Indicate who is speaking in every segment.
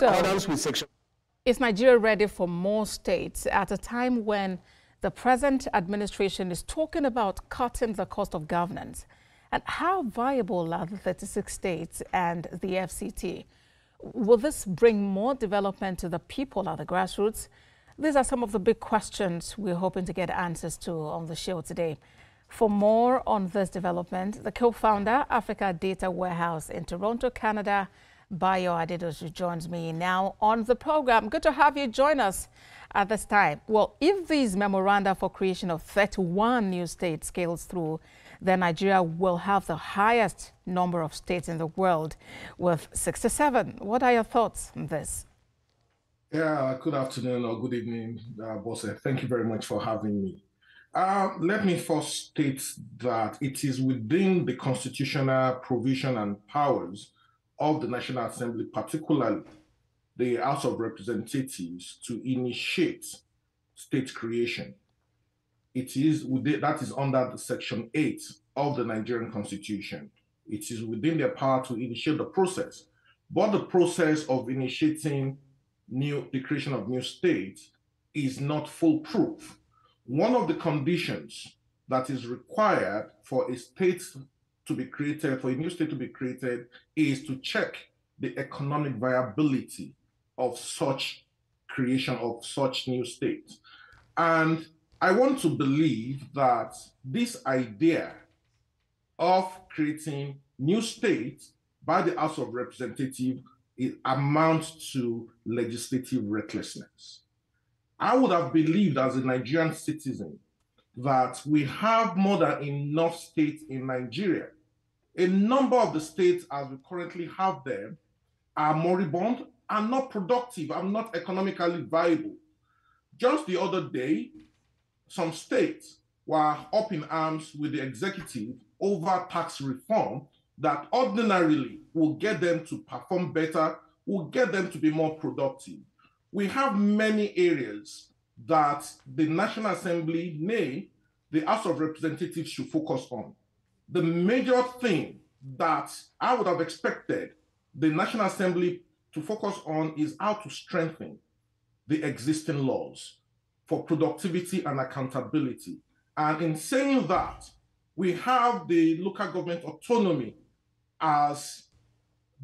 Speaker 1: accordance with section...
Speaker 2: Is Nigeria ready for more states at a time when the present administration is talking about cutting the cost of governance? And how viable are the 36 states and the FCT? Will this bring more development to the people at the grassroots? These are some of the big questions we're hoping to get answers to on the show today. For more on this development, the co-founder, Africa Data Warehouse in Toronto, Canada, Bayo Adedosu, joins me now on the program. Good to have you join us at this time. Well, if these memoranda for creation of 31 new states scales through, then Nigeria will have the highest number of states in the world with 67. What are your thoughts on this?
Speaker 3: Yeah, good afternoon or good evening, Bosse. Thank you very much for having me. Let me first state that it is within the constitutional provision and powers of the National Assembly, particularly the House of Representatives, to initiate state creation. That is under the Section 8 of the Nigerian Constitution. It is within their power to initiate the process. But the process of initiating the creation of new states is not foolproof. One of the conditions that is required for a state to be created, for a new state to be created, is to check the economic viability of such creation of such new states. And I want to believe that this idea of creating new states by the House of Representatives amounts to legislative recklessness. I would have believed as a Nigerian citizen that we have more than enough states in Nigeria. A number of the states as we currently have them are moribund, are not productive, are not economically viable. Just the other day, some states were up in arms with the executive over tax reform that ordinarily will get them to perform better, will get them to be more productive. We have many areas that the National Assembly, nay, the House of Representatives should focus on. The major thing that I would have expected the National Assembly to focus on is how to strengthen the existing laws for productivity and accountability. And in saying that, we have the local government autonomy as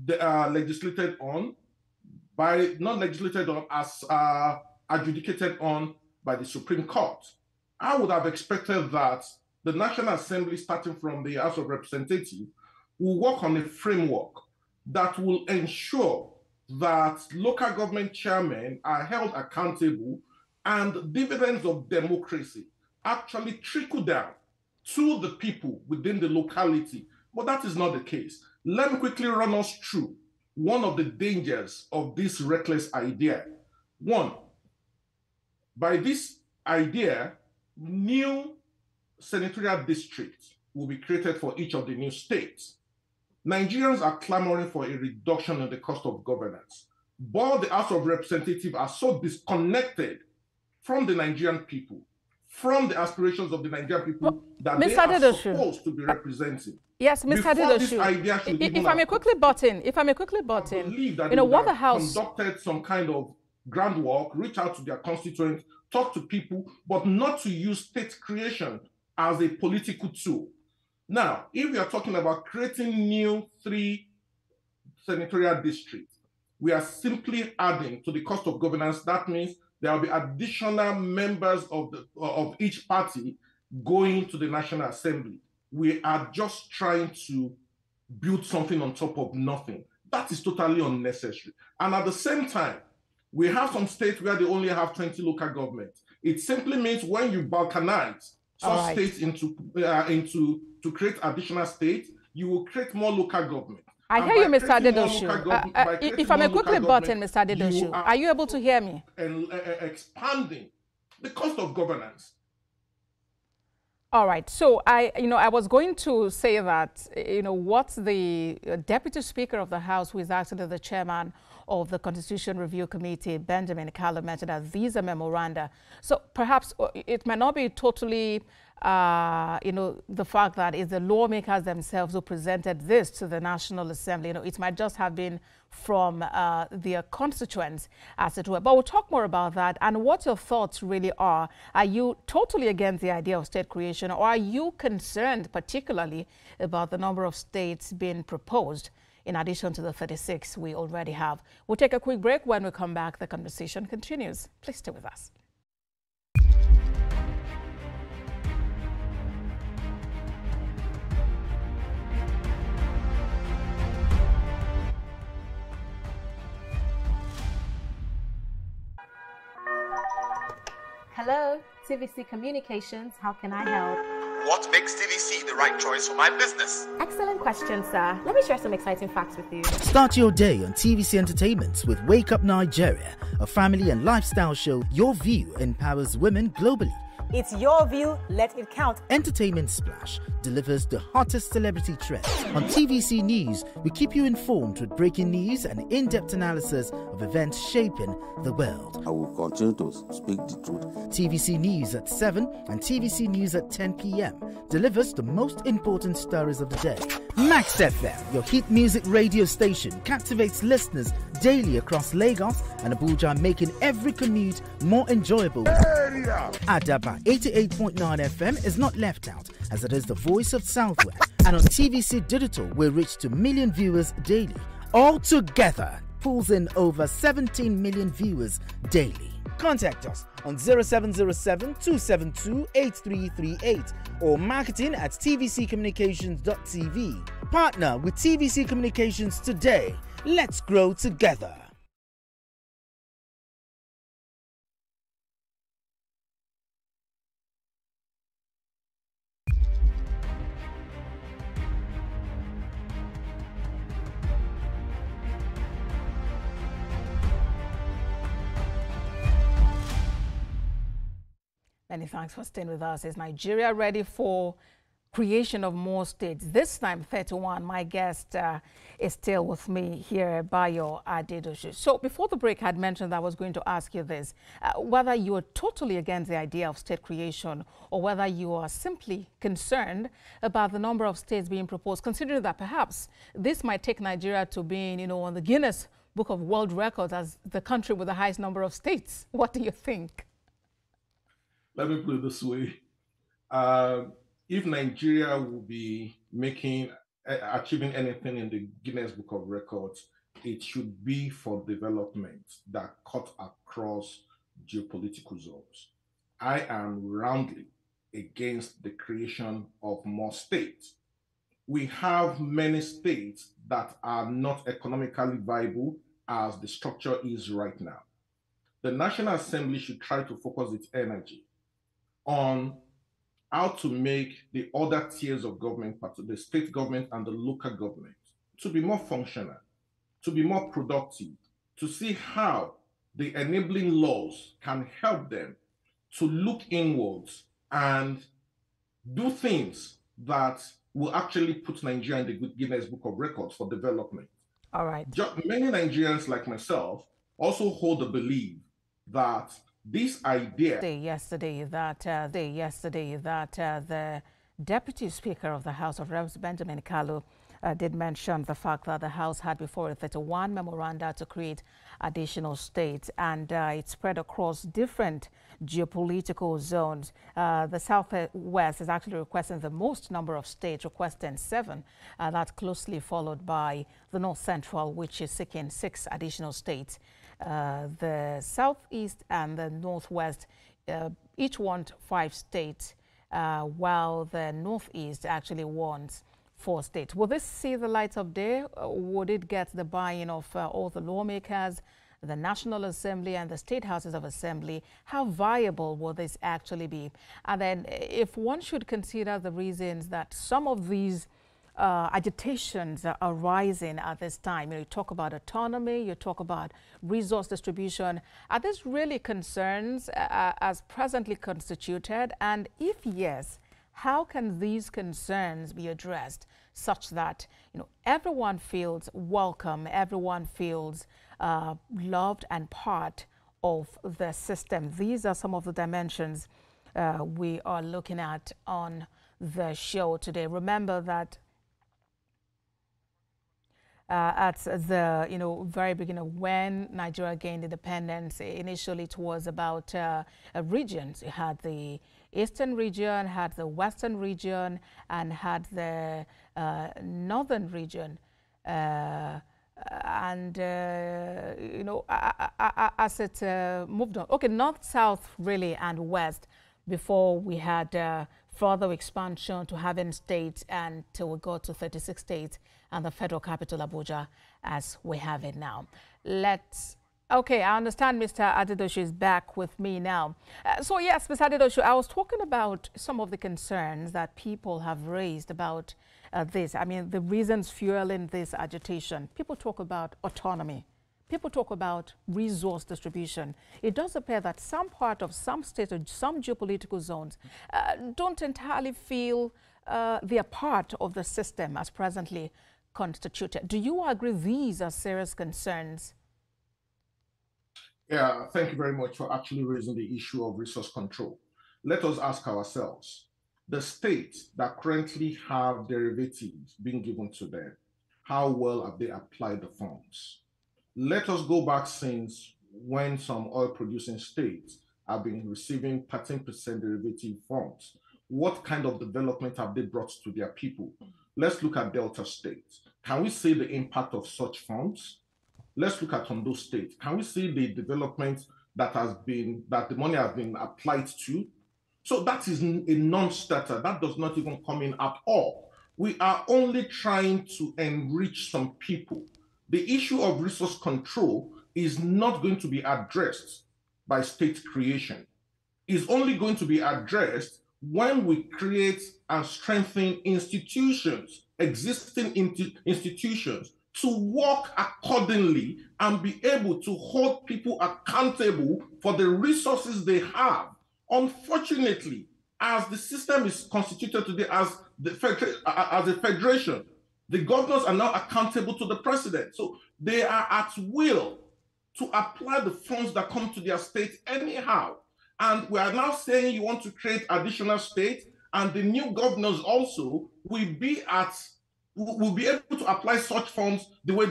Speaker 3: legislated on by, not legislated on, as adjudicated on by the Supreme Court. I would have expected that the National Assembly, starting from the House of Representatives, will work on a framework that will ensure that local government chairmen are held accountable and dividends of democracy actually trickle down to the people within the locality. But that is not the case. Let me quickly run us through one of the dangers of this reckless idea. One, by this idea, new senatorial districts will be created for each of the new states. Nigerians are clamoring for a reduction in the cost of governance, but the House of Representatives are so disconnected from the Nigerian people, from the aspirations of the Nigerian people that they are supposed to be representing.
Speaker 2: Yes, Mr. Adedosu, if I may quickly butt in, you know what the House
Speaker 3: conducted some kind of groundwork, reach out to their constituents, talk to people, but not to use state creation as a political tool. Now, if we are talking about creating new 3 senatorial districts, we are simply adding to the cost of governance. That means there will be additional members of each party going to the National Assembly. We are just trying to build something on top of nothing. That is totally unnecessary. And at the same time, we have some states where they only have 20 local governments. It simply means when you balkanize such states to create additional states, you will create more local government.
Speaker 2: I hear you, Mr. Adedosu. If I may quickly butt in, Mr. Adedosu, are you able to hear me?
Speaker 3: And expanding the cost of governance.
Speaker 2: All right. So I was going to say that, what the Deputy Speaker of the House, who is actually the chairman of the Constitution Review Committee, Benjamin Kalu, mentioned that these are memoranda. So perhaps it might not be totally the fact that it's the lawmakers themselves who presented this to the National Assembly. It might just have been from their constituents, as it were. But we'll talk more about that and what your thoughts really are. Are you totally against the idea of state creation, or are you concerned particularly about the number of states being proposed in addition to the 36 we already have? We'll take a quick break. When we come back, the conversation continues. Please stay with us.
Speaker 1: Hello, TVC Communications. How can I help?
Speaker 4: What makes TVC the right choice for my business?
Speaker 1: Excellent question, sir. Let me share some exciting facts with you.
Speaker 5: Start your day on TVC Entertainment with Wake Up Nigeria, a family and lifestyle show. Your view empowers women globally.
Speaker 6: It's your view, let it count.
Speaker 5: Entertainment Splash delivers the hottest celebrity trends. On TVC News, we keep you informed with breaking news and in-depth analysis of events shaping the world.
Speaker 7: I will continue to speak the truth.
Speaker 5: TVC News at 7 and TVC News at 10 p.m. delivers the most important stories of the day. Max FM, your hit music radio station, captivates listeners daily across Lagos and Abuja, making every commute more enjoyable. Adaba 88.9 FM is not left out, as it is the voice of Southwest. And on TVC Digital, we reach to million viewers daily. All together, pulls in over 17 million viewers daily. Contact us on 0707-272-8338 or marketing at tvccommunications.tv. Partner with TVC Communications today. Let's grow together.
Speaker 2: Many thanks for staying with us. Is Nigeria ready for creation of more states? This time 31. My guest is still with me here, Bayo Adedosu. So before the break, I had mentioned that I was going to ask you this, whether you are totally against the idea of state creation or whether you are simply concerned about the number of states being proposed, considering that perhaps this might take Nigeria to being, on the Guinness Book of World Records as the country with the highest number of states. What do you think?
Speaker 3: Let me put it this way. If Nigeria will be achieving anything in the Guinness Book of Records, it should be for development that cut across geopolitical zones. I am roundly against the creation of more states. We have many states that are not economically viable as the structure is right now. The National Assembly should try to focus its energy on how to make the other tiers of government, the state government and the local government, to be more functional, to be more productive, to see how the enabling laws can help them to look inwards and do things that will actually put Nigeria in the Guinness Book of Records for development.
Speaker 2: All right.
Speaker 3: Many Nigerians like myself also hold the belief that this idea
Speaker 2: yesterday that the Deputy Speaker of the House of Reps, Benjamin Kalu, did mention the fact that the House had before it 31 memoranda to create additional states, and it spread across different geopolitical zones. The Southwest is actually requesting the most number of states, requesting 7. That's closely followed by the North Central, which is seeking 6 additional states. The Southeast and the Northwest each want 5 states, while the Northeast actually wants 4 states. Will this see the light of day? Would it get the buy-in of all the lawmakers, the National Assembly and the state houses of assembly? How viable will this actually be? And then if one should consider the reasons that some of these agitations are rising at this time. You talk about autonomy, you talk about resource distribution. Are these really concerns as presently constituted? And if yes, how can these concerns be addressed such that everyone feels welcome, everyone feels loved and part of the system? These are some of the dimensions we are looking at on the show today. Remember that at the very beginning, when Nigeria gained independence, initially it was about regions. It had the eastern region, had the western region, and had the northern region. As it moved on, okay, north, south, really, and west, before we had further expansion to having states until we got to 36 states and the federal capital, Abuja, as we have it now. Okay, I understand Mr. Adedosu is back with me now. So yes, Mr. Adedosu, I was talking about some of the concerns that people have raised about this. I mean, the reasons fueling this agitation. People talk about autonomy. People talk about resource distribution. It does appear that some part of some states or some geopolitical zones don't entirely feel they are part of the system as presently constituted. Do you agree these are serious concerns?
Speaker 3: Yeah, thank you very much for actually raising the issue of resource control. Let us ask ourselves, the states that currently have derivatives being given to them, how well have they applied the funds? Let us go back since when some oil-producing states have been receiving 13% derivative funds. What kind of development have they brought to their people? Let's look at Delta states. Can we see the impact of such funds? Let's look at Ondo State. Can we see the development that the money has been applied to? So that is a non-starter. That does not even come in at all. We are only trying to enrich some people. The issue of resource control is not going to be addressed by state creation. It's only going to be addressed when we create and strengthen institutions, existing institutions, to work accordingly and be able to hold people accountable for the resources they have. Unfortunately, as the system is constituted today as a federation, the governors are now accountable to the president. So they are at will to apply the funds that come to their state anyhow. And we are now saying you want to create additional states, and the new governors also will be able to apply such funds the way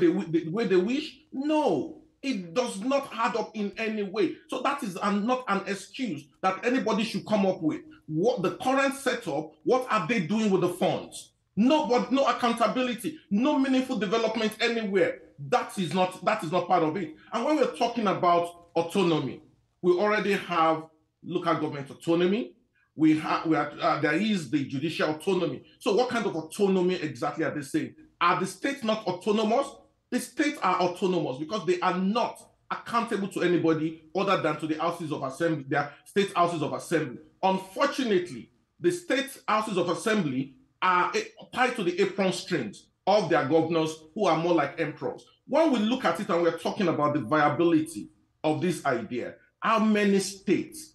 Speaker 3: they wish. No, it does not add up in any way. So that is not an excuse that anybody should come up with. What the current setup, what are they doing with the funds? No accountability, no meaningful development anywhere. That is not part of it. And when we're talking about autonomy, we already have local government autonomy. There is the judicial autonomy. So what kind of autonomy exactly are they saying? Are the states not autonomous? The states are autonomous because they are not accountable to anybody other than to the houses of assembly, their state houses of assembly. Unfortunately, the state houses of assembly are tied to the apron strings of their governors, who are more like emperors. When we look at it and we're talking about the viability of this idea, how many states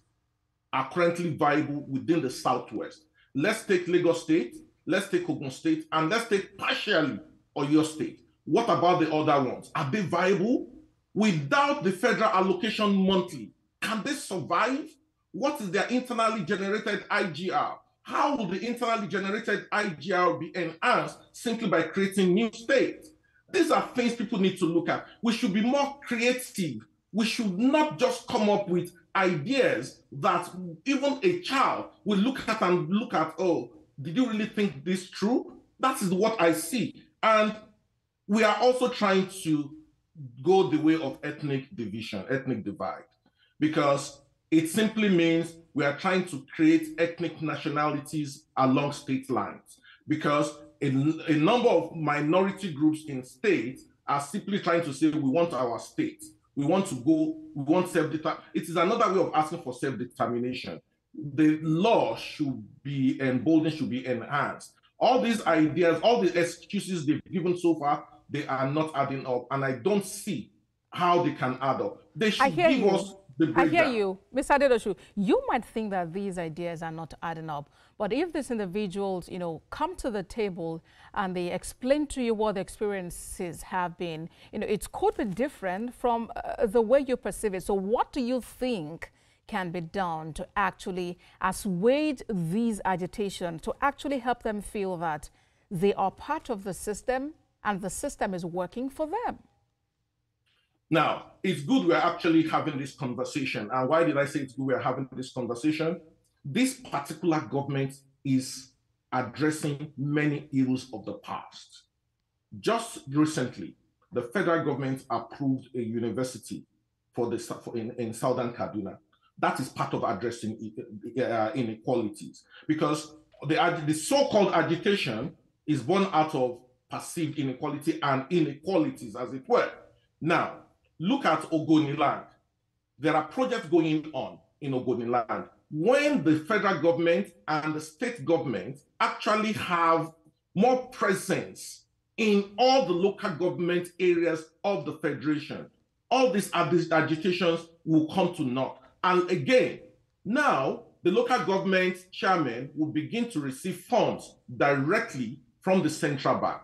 Speaker 3: are currently viable within the Southwest? Let's take Lagos State, let's take Ogun State, and let's take partially Oyo State. What about the other ones? Are they viable? Without the federal allocation monthly, can they survive? What is their internally generated IGR? How will the internally generated IGR be enhanced simply by creating new states? These are things people need to look at. We should be more creative. We should not just come up with ideas that even a child will look at and look at, oh, did you really think this true? That is what I see. And we are also trying to go the way of ethnic division, ethnic divide, because it simply means we are trying to create ethnic nationalities along state lines, because a number of minority groups in states are simply trying to say, we want our state. We want self-determination. It is another way of asking for self-determination. The law should be emboldened, should be enhanced. All these ideas, all the excuses they've given so far, they are not adding up. And I don't see how they can add up. They should give us the breakdown.
Speaker 2: I hear you. Mr. Adedosu, you might think that these ideas are not adding up. But if these individuals, come to the table and they explain to you what the experiences have been, it could be different from the way you perceive it. So what do you think can be done to actually assuage these agitations, to actually help them feel that they are part of the system and the system is working for them?
Speaker 3: Now, it's good we're actually having this conversation. And why did I say it's good we're having this conversation? This particular government is addressing many ills of the past. Just recently, the federal government approved a university in Southern Kaduna. That is part of addressing inequalities, because the so-called agitation is born out of perceived inequality and inequalities, as it were. Now, look at Ogoniland. There are projects going on in Ogoniland. When the federal government and the state government actually have more presence in all the local government areas of the federation, all these agitations will come to naught. And again, now the local government chairman will begin to receive funds directly from the central bank.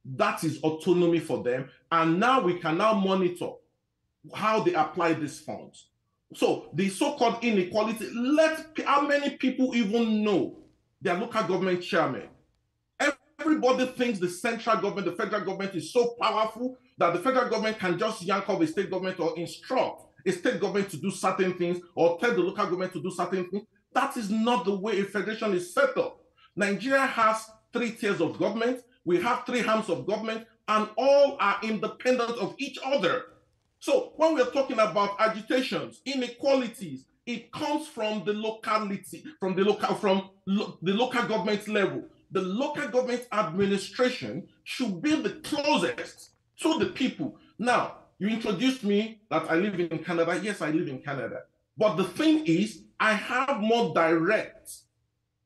Speaker 3: That is autonomy for them. And now we can now monitor how they apply these funds. So the so-called inequality, how many people even know their local government chairman? Everybody thinks the central government, the federal government is so powerful that the federal government can just yank off a state government or instruct a state government to do certain things or tell the local government to do certain things. That is not the way a federation is set up. Nigeria has 3 tiers of government. We have 3 arms of government, and all are independent of each other. So when we're talking about agitations, inequalities, it comes from the locality, from the local government level. The local government administration should be the closest to the people. Now, you introduced me that I live in Canada. Yes, I live in Canada. But the thing is, I have more direct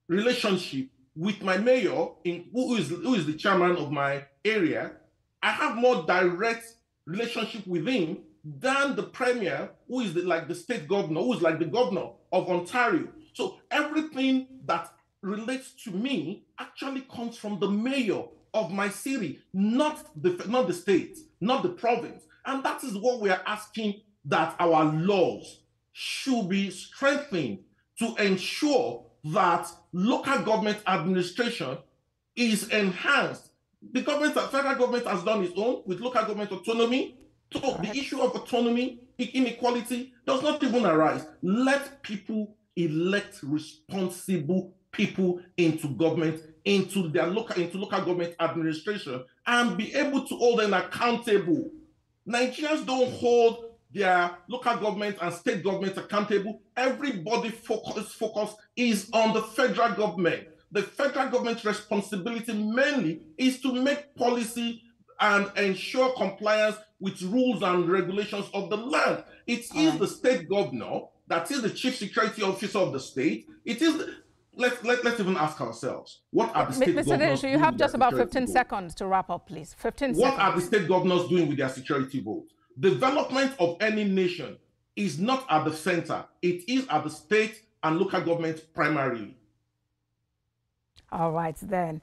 Speaker 3: relationship with my mayor, who is the chairman of my area. I have more direct relationship with him than the premier, who is like the state governor, who is like the governor of Ontario. So everything that relates to me actually comes from the mayor of my city, not the state, not the province. And that is what we are asking, that our laws should be strengthened to ensure that local government administration is enhanced. The federal government has done its own with local government autonomy. So the issue of autonomy, inequality does not even arise. Let people elect responsible people into government, into local government administration, and be able to hold them accountable. Nigerians don't hold their local government and state government accountable. Everybody's focus is on the federal government. The federal government's responsibility mainly is to make policy and ensure compliance with rules and regulations of the land. It is the state governor that is the chief security officer of the state. It is let's even ask ourselves, what are the state governors doing?
Speaker 2: You have just about 15 seconds to wrap up, please. 15 seconds.
Speaker 3: What are the state governors doing with their security votes? Development of any nation is not at the center. It is at the state and local government primarily.
Speaker 2: All right, then.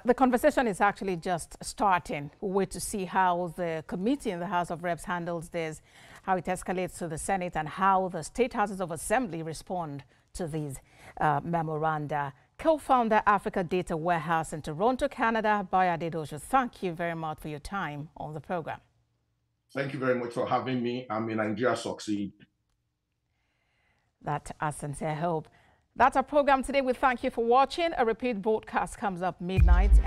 Speaker 2: The conversation is actually just starting. We'll wait to see how the committee in the House of Reps handles this, how it escalates to the Senate, and how the state houses of assembly respond to these memoranda. Co-founder Africa Data Warehouse in Toronto, Canada, by Adedosu, thank you very much for your time on the program.
Speaker 3: Thank you very much for having me. I mean, Nigeria succeed.
Speaker 2: That's our sincere hope. That's our program today. We thank you for watching. A repeat broadcast comes up midnight and